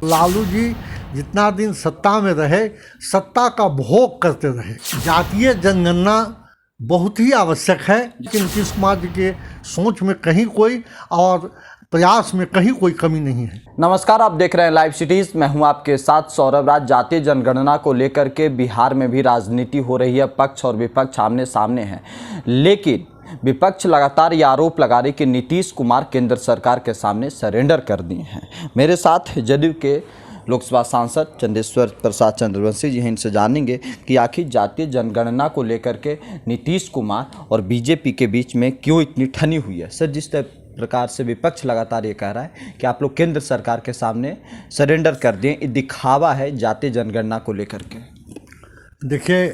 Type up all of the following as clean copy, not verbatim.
लालू जी जितना दिन सत्ता में रहे सत्ता का भोग करते रहे। जातीय जनगणना बहुत ही आवश्यक है, लेकिन नीतीश कुमार जी के सोच में कहीं कोई और प्रयास में कहीं कोई कमी नहीं है। नमस्कार, आप देख रहे हैं लाइव सिटीज। मैं हूं आपके साथ सौरभ राज। जातीय जनगणना को लेकर के बिहार में भी राजनीति हो रही है। पक्ष और विपक्ष आमने सामने हैं, लेकिन विपक्ष लगातार ये आरोप लगा रही कि नीतीश कुमार केंद्र सरकार के सामने सरेंडर कर दिए हैं। मेरे साथ जदयू के लोकसभा सांसद चंदेश्वर प्रसाद चंद्रवंशी जी हैं। इनसे जानेंगे कि आखिर जातीय जनगणना को लेकर के नीतीश कुमार और बीजेपी के बीच में क्यों इतनी ठनी हुई है। सर, जिस प्रकार से विपक्ष लगातार ये कह रहा है कि आप लोग केंद्र सरकार के सामने सरेंडर कर दिए, ये दिखावा है जातीय जनगणना को लेकर के। देखिए,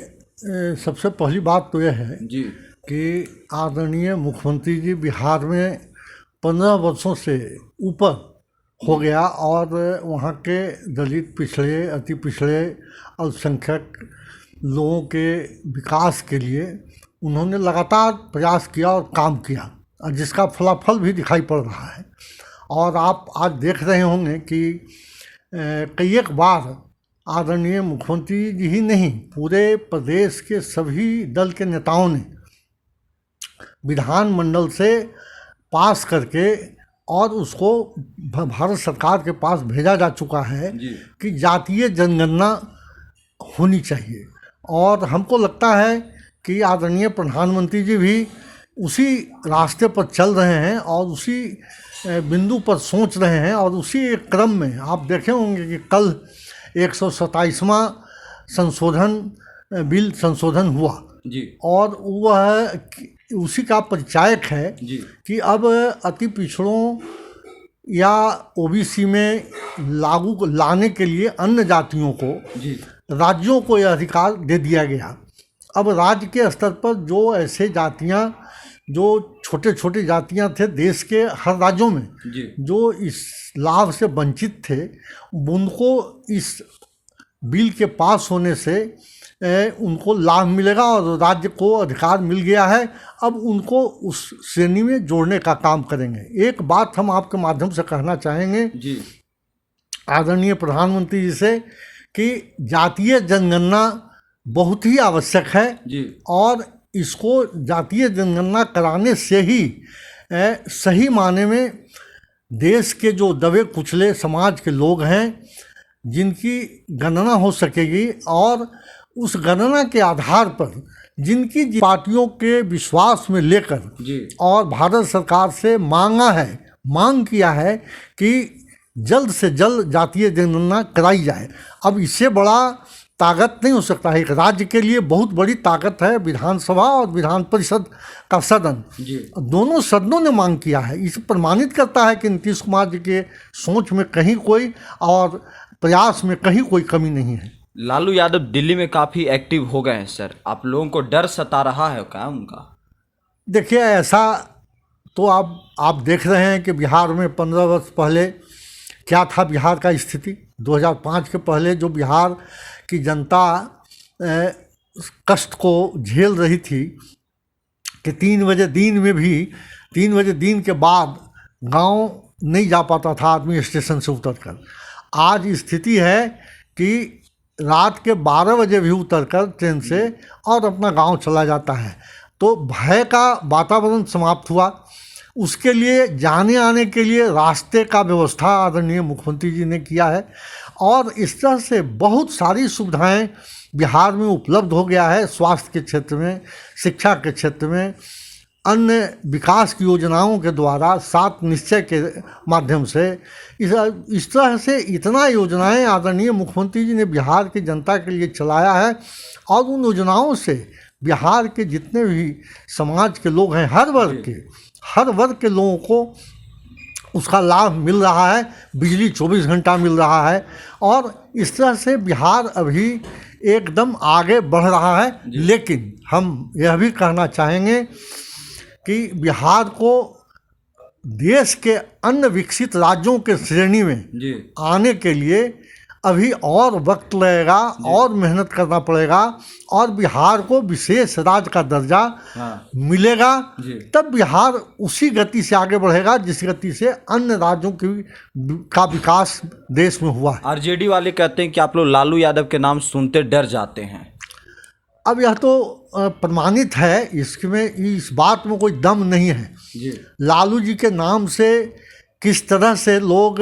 सबसे पहली बात तो यह है जी कि आदरणीय मुख्यमंत्री जी बिहार में 15 वर्षों से ऊपर हो गया और वहाँ के दलित, पिछड़े, अति पिछड़े, अल्पसंख्यक लोगों के विकास के लिए उन्होंने लगातार प्रयास किया और काम किया, और जिसका फलाफल भी दिखाई पड़ रहा है। और आप आज देख रहे होंगे कि कई एक बार आदरणीय मुख्यमंत्री जी ही नहीं, पूरे प्रदेश के सभी दल के नेताओं ने विधानमंडल से पास करके और उसको भारत सरकार के पास भेजा जा चुका है कि जातीय जनगणना होनी चाहिए। और हमको लगता है कि आदरणीय प्रधानमंत्री जी भी उसी रास्ते पर चल रहे हैं और उसी बिंदु पर सोच रहे हैं। और उसी एक क्रम में आप देखे होंगे कि कल 127वां बिल संशोधन हुआ जी, और वह उसी का परिचायक है कि अब अति पिछड़ों या ओबीसी में लागू लाने के लिए अन्य जातियों को राज्यों को यह अधिकार दे दिया गया। अब राज्य के स्तर पर जो ऐसे जातियां, जो छोटे छोटे जातियां थे देश के हर राज्यों में, जो इस लाभ से वंचित थे, उनको इस बिल के पास होने से उनको लाभ मिलेगा और राज्य को अधिकार मिल गया है। अब उनको उस श्रेणी में जोड़ने का काम करेंगे। एक बात हम आपके माध्यम से कहना चाहेंगे आदरणीय प्रधानमंत्री जी से कि जातीय जनगणना बहुत ही आवश्यक है और इसको जातीय जनगणना कराने से ही सही माने में देश के जो दबे कुचले समाज के लोग हैं जिनकी गणना हो सकेगी, और उस गणना के आधार पर जिनकी पार्टियों के विश्वास में लेकर और भारत सरकार से मांग किया है कि जल्द से जल्द जातीय जनगणना कराई जाए। अब इससे बड़ा ताकत नहीं हो सकता है। एक राज्य के लिए बहुत बड़ी ताकत है विधानसभा और विधान परिषद का सदन। दोनों सदनों ने मांग किया है। इसे प्रमाणित करता है कि नीतीश कुमार जी के सोच में कहीं कोई और प्रयास में कहीं कोई कमी नहीं है। लालू यादव दिल्ली में काफ़ी एक्टिव हो गए हैं सर, आप लोगों को डर सता रहा है क्या उनका? देखिए, ऐसा तो आप देख रहे हैं कि बिहार में 15 वर्ष पहले क्या था बिहार का स्थिति। 2005 के पहले जो बिहार की जनता कष्ट को झेल रही थी कि 3 बजे दिन के बाद गांव नहीं जा पाता था आदमी स्टेशन से उतरकर। आज स्थिति है कि रात के 12 बजे भी उतरकर ट्रेन से और अपना गांव चला जाता है। तो भय का वातावरण समाप्त हुआ। उसके लिए जाने आने के लिए रास्ते का व्यवस्था आदरणीय मुख्यमंत्री जी ने किया है और इस तरह से बहुत सारी सुविधाएं बिहार में उपलब्ध हो गया है। स्वास्थ्य के क्षेत्र में, शिक्षा के क्षेत्र में, अन्य विकास की योजनाओं के द्वारा, 7 निश्चय के माध्यम से, इस तरह से इतना योजनाएं आदरणीय मुख्यमंत्री जी ने बिहार की जनता के लिए चलाया है। और उन योजनाओं से बिहार के जितने भी समाज के लोग हैं, हर वर्ग के लोगों को उसका लाभ मिल रहा है। बिजली 24 घंटा मिल रहा है और इस तरह से बिहार अभी एकदम आगे बढ़ रहा है। लेकिन हम यह भी कहना चाहेंगे कि बिहार को देश के अन्य विकसित राज्यों के श्रेणी में आने के लिए अभी और वक्त लगेगा और मेहनत करना पड़ेगा और बिहार को विशेष राज्य का दर्जा मिलेगा, तब बिहार उसी गति से आगे बढ़ेगा जिस गति से अन्य राज्यों का विकास देश में हुआ है। आरजेडी वाले कहते हैं कि आप लोग लालू यादव के नाम सुनते डर जाते हैं। अब यह तो प्रमाणित है, इसमें इस बात में कोई दम नहीं है जी। लालू जी के नाम से किस तरह से लोग,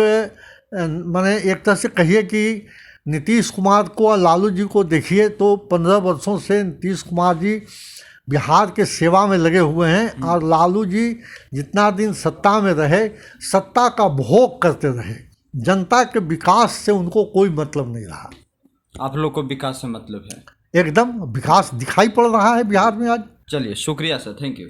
माने एक तरह से कहिए कि नीतीश कुमार को और लालू जी को देखिए तो 15 वर्षों से नीतीश कुमार जी बिहार के सेवा में लगे हुए हैं और लालू जी जितना दिन सत्ता में रहे सत्ता का भोग करते रहे, जनता के विकास से उनको कोई मतलब नहीं रहा। आप लोग को विकास से मतलब है? एकदम विकास दिखाई पड़ रहा है बिहार में आज। चलिए, शुक्रिया सर, थैंक यू।